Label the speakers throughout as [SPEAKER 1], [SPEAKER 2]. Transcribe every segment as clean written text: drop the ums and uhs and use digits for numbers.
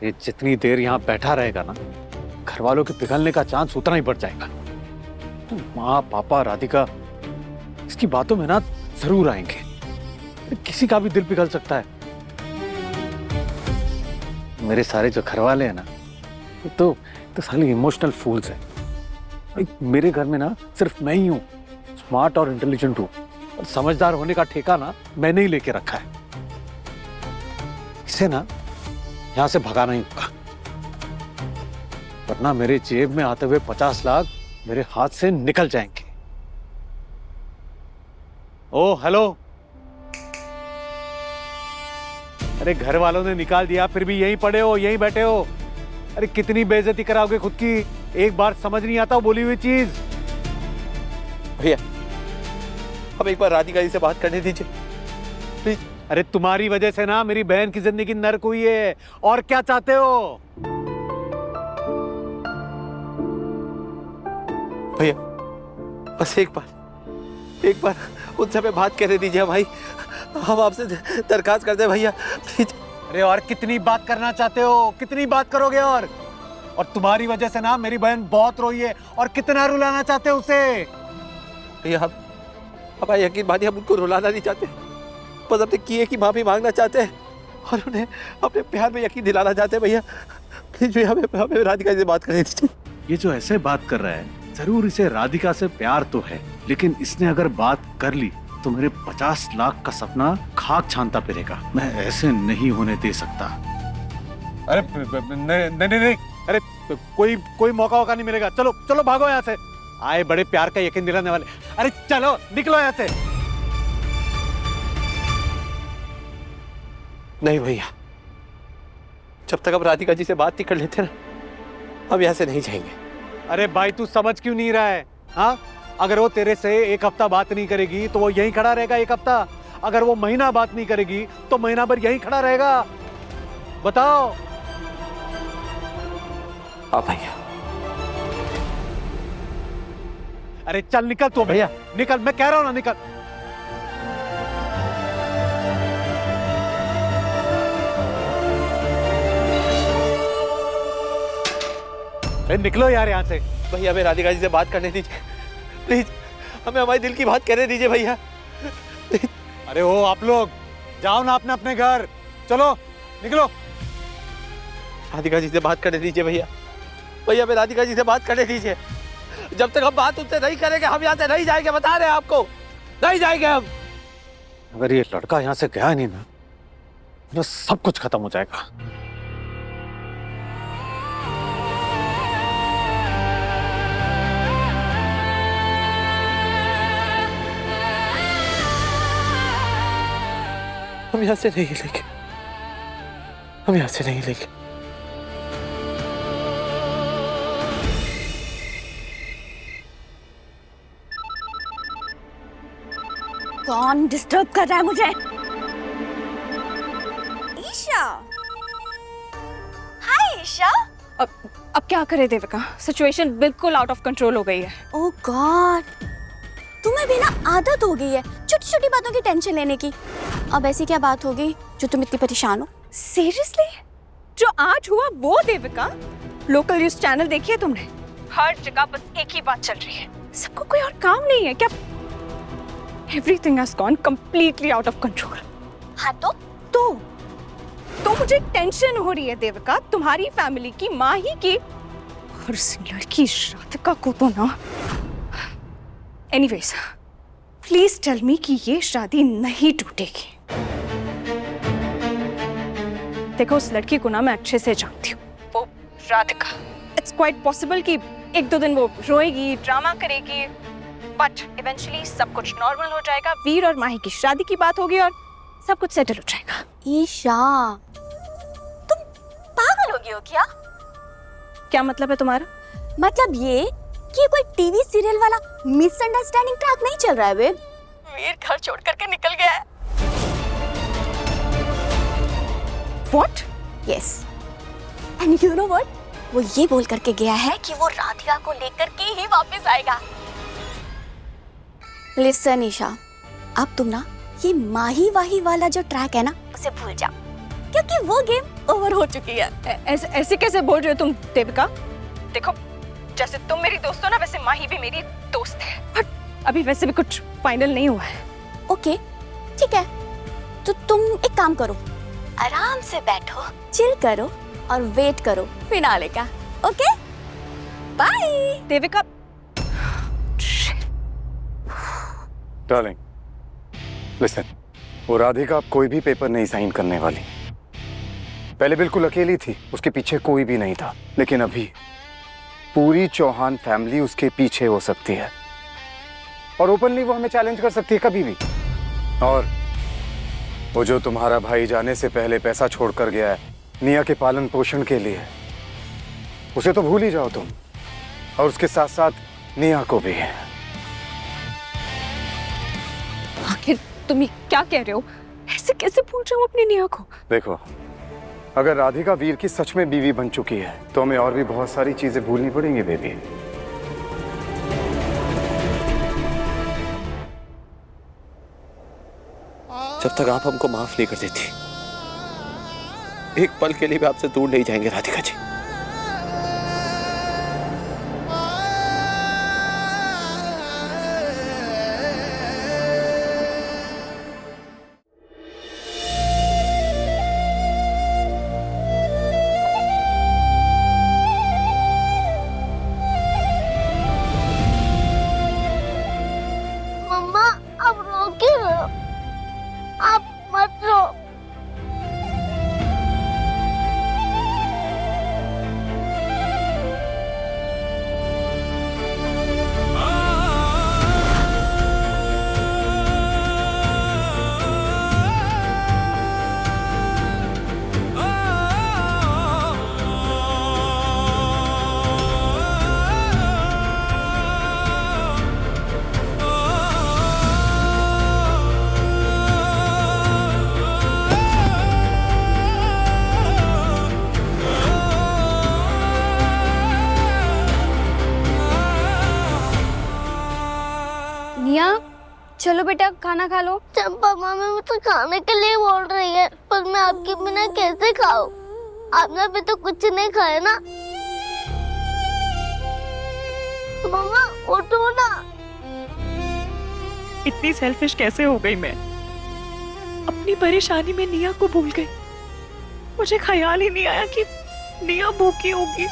[SPEAKER 1] ये जितनी देर यहाँ बैठा रहेगा ना, घर वालों के पिघलने का चांस उतना ही बढ़ जाएगा। तो माँ पापा राधिका इसकी बातों में ना जरूर आएंगे। किसी का भी दिल पिघल सकता है। मेरे सारे जो घर वाले हैं ना, ये तो साले इमोशनल फूल्स हैं। मेरे घर में ना सिर्फ मैं ही हूँ स्मार्ट और इंटेलिजेंट हूँ, और समझदार होने का ठेका ना मैंने ही लेके रखा है। इसे ना यहां से भगाना ही होगा, वरना मेरे जेब में आते हुए 50 लाख मेरे हाथ से निकल जाएंगे। ओ हेलो, अरे घर वालों ने निकाल दिया फिर भी यहीं पड़े हो, यहीं बैठे हो। अरे कितनी बेइज्जती कराओगे खुद की। एक बार समझ नहीं आता बोली हुई चीज।
[SPEAKER 2] भैया अब एक बार राधिका जी से बात करने दीजिए प्लीज।
[SPEAKER 1] अरे तुम्हारी वजह से ना मेरी बहन की जिंदगी नर्क हुई है, और क्या चाहते हो?
[SPEAKER 2] भैया बस एक बार उनसे हमें बात करने दीजिए भाई। हम आपसे दरखास्त करते हैं भैया प्लीज।
[SPEAKER 1] अरे और कितनी बात करना चाहते हो? कितनी बात करोगे? और तुम्हारी वजह से ना मेरी बहन बहुत रोई है, और कितना रुलाना चाहते हो उसे?
[SPEAKER 2] भैया हम हमारा यकीन मानिए, हम उनको रुलाना नहीं चाहते, बस अपने किए की माफी मांगना चाहते हैं और उन्हें अपने प्यार में यकीन दिलाना चाहते हैं। भैया प्लीज भैया हमें राधिका से बात करने दीजिए।
[SPEAKER 1] ये जो ऐसे बात कर रहा है, जरूर इसे राधिका से प्यार तो है, लेकिन इसने अगर बात कर ली तो मेरे 50 लाख का सपना खाक छानता फिरेगा। मैं ऐसे नहीं होने दे सकता। अरे नहीं, अरे कोई मौका नहीं मिलेगा। चलो चलो भागो यहाँ से। आए बड़े प्यार का यकीन दिलाने वाले। अरे चलो निकलो यहाँ से।
[SPEAKER 2] नहीं भैया, जब तक हम राधिका जी से बात नहीं कर लेते ना, हम यहाँ से नहीं जाएंगे।
[SPEAKER 1] अरे भाई तू समझ क्यों नहीं रहा है? हाँ, अगर वो तेरे से एक हफ्ता बात नहीं करेगी तो वो यहीं खड़ा रहेगा एक हफ्ता। अगर वो महीना बात नहीं करेगी तो महीना भर यहीं खड़ा रहेगा। बताओ।
[SPEAKER 2] हाँ भैया।
[SPEAKER 1] अरे चल निकल तू भैया, निकल, मैं कह रहा हूं ना निकल। अरे निकलो यार यहाँ से।
[SPEAKER 2] भैया हमें राधिका जी से बात करने दीजिए प्लीज, हमें हमारे दिल की बात कहने दीजिए भैया।
[SPEAKER 1] अरे ओ आप लोग जाओ ना अपने अपने घर, चलो निकलो।
[SPEAKER 2] राधिका जी से बात करने दीजिए भैया। भैया हमें राधिका जी से बात करने दीजिए। जब तक हम बात उनसे नहीं करेंगे हम यहाँ से नहीं जाएंगे, बता रहे हैं आपको, नहीं जाएंगे हम।
[SPEAKER 1] अगर ये लड़का यहाँ से गया नहीं ना, तो सब कुछ खत्म हो जाएगा।
[SPEAKER 2] हम यहाँ से नहीं हिलेंगे, हम यहाँ से नहीं हिलेंगे।
[SPEAKER 3] कौन डिस्टर्ब कर रहा है मुझे? ईशा। हाय ईशा।
[SPEAKER 4] अब क्या करे देविका, सिचुएशन बिल्कुल आउट ऑफ कंट्रोल हो गई है।
[SPEAKER 3] ओह गॉड, तुम्हें भी ना आदत हो गई है छोटी छोटी बातों की टेंशन लेने की। अब ऐसी क्या बात हो गई जो तुम इतनी परेशान हो?
[SPEAKER 4] सीरियसली? जो आज हुआ वो देविका? लोकल न्यूज चैनल देखिए तुमने? हर जगह बस एक ही बात चल रही है, सबको कोई और काम नहीं है क्या? Everything has gone completely out of control.
[SPEAKER 3] हाँ
[SPEAKER 4] तो मुझे टेंशन हो रही है देविका, तुम्हारी फैमिली की, माही की, और उस लड़की राधिका को तो ना। Anyways, प्लीज टेल मी कि ये शादी नहीं टूटेगी। देखो उस लड़की को ना मैं अच्छे से जानती हूँ, वो राधिका। इट्स क्वाइट पॉसिबल कि एक दो दिन वो रोएगी, ड्रामा करेगी, बट इवेंचुअली सब कुछ नॉर्मल हो जाएगा। वीर और माही की शादी की बात होगी और सब कुछ सेटल हो जाएगा।
[SPEAKER 3] ईशा, तुम पागल हो गई हो क्या?
[SPEAKER 4] क्या मतलब है तुम्हारा?
[SPEAKER 3] मतलब ये कि कोई टीवी सीरियल वाला मिसअंडरस्टैंडिंग ट्रैक नहीं चल रहा है बेब।
[SPEAKER 4] वीर घर छोड़ करके निकल गया है। What?
[SPEAKER 3] Yes. And you know what? वो ये बोल करके गया है कि वो राधिका को लेकर के ही वापस आएगा। Listen ईशा, अब तुम ना ये माही वाही वाला जो ट्रैक है ना उसे भूल जाओ, क्योंकि वो गेम ओवर हो चुकी है।
[SPEAKER 4] ऐसे कैसे बोल रहे हो तुम देविका? देखो, जैसे तुम मेरी दोस्त हो ना, वैसे माही भी मेरी दोस्त है, बट अभी वैसे भी कुछ फाइनल नहीं हुआ है।
[SPEAKER 3] ओके ठीक है, तो तुम एक काम करो, आराम से बैठो, चिल करो और वेट करो फिनाले का। Okay bye
[SPEAKER 4] Devika.
[SPEAKER 5] Darling listen, वो राधिका अब कोई भी पेपर नहीं साइन करने वाली। पहले बिल्कुल अकेली थी, उसके पीछे कोई भी नहीं था, लेकिन अभी पूरी चौहान फैमिली उसके पीछे हो सकती है और ओपनली वो हमें चैलेंज कर सकती है कभी भी। और वो जो तुम्हारा भाई जाने से पहले पैसा छोड़कर गया है निया के पालन पोषण के लिए, उसे तो भूल ही जाओ तुम, और उसके साथ साथ निया को भी।
[SPEAKER 4] आखिर तुम ये क्या कह रहे हो? ऐसे कैसे भूल जाऊं अपनी निया को?
[SPEAKER 5] देखो, अगर राधिका वीर की सच में बीवी बन चुकी है तो हमें और भी बहुत सारी चीजें भूलनी पड़ेंगी बेबी।
[SPEAKER 2] जब तक आप हमको माफ नहीं कर देती, एक पल के लिए भी आपसे दूर नहीं जाएंगे राधिका जी।
[SPEAKER 6] मम्मा अब रो क्यों रहे हो? आप मत रो।
[SPEAKER 3] निया चलो बेटा खाना खा लो।
[SPEAKER 6] चंपा मामी मुझसे खाने के लिए बोल रही है, पर मैं आपके बिना कैसे खाऊं? आपने अभी तो कुछ नहीं खाया ना। मम्मा उठो ना।
[SPEAKER 7] इतनी सेल्फिश कैसे हो गई मैं? अपनी परेशानी में निया को भूल गई। मुझे ख्याल ही नहीं आया कि निया भूखी होगी।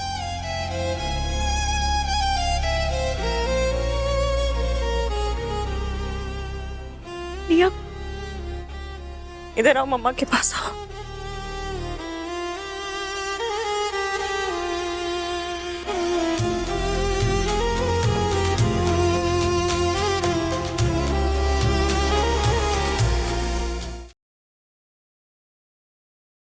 [SPEAKER 7] निया, इधर आओ, मम्मा के पास आओ।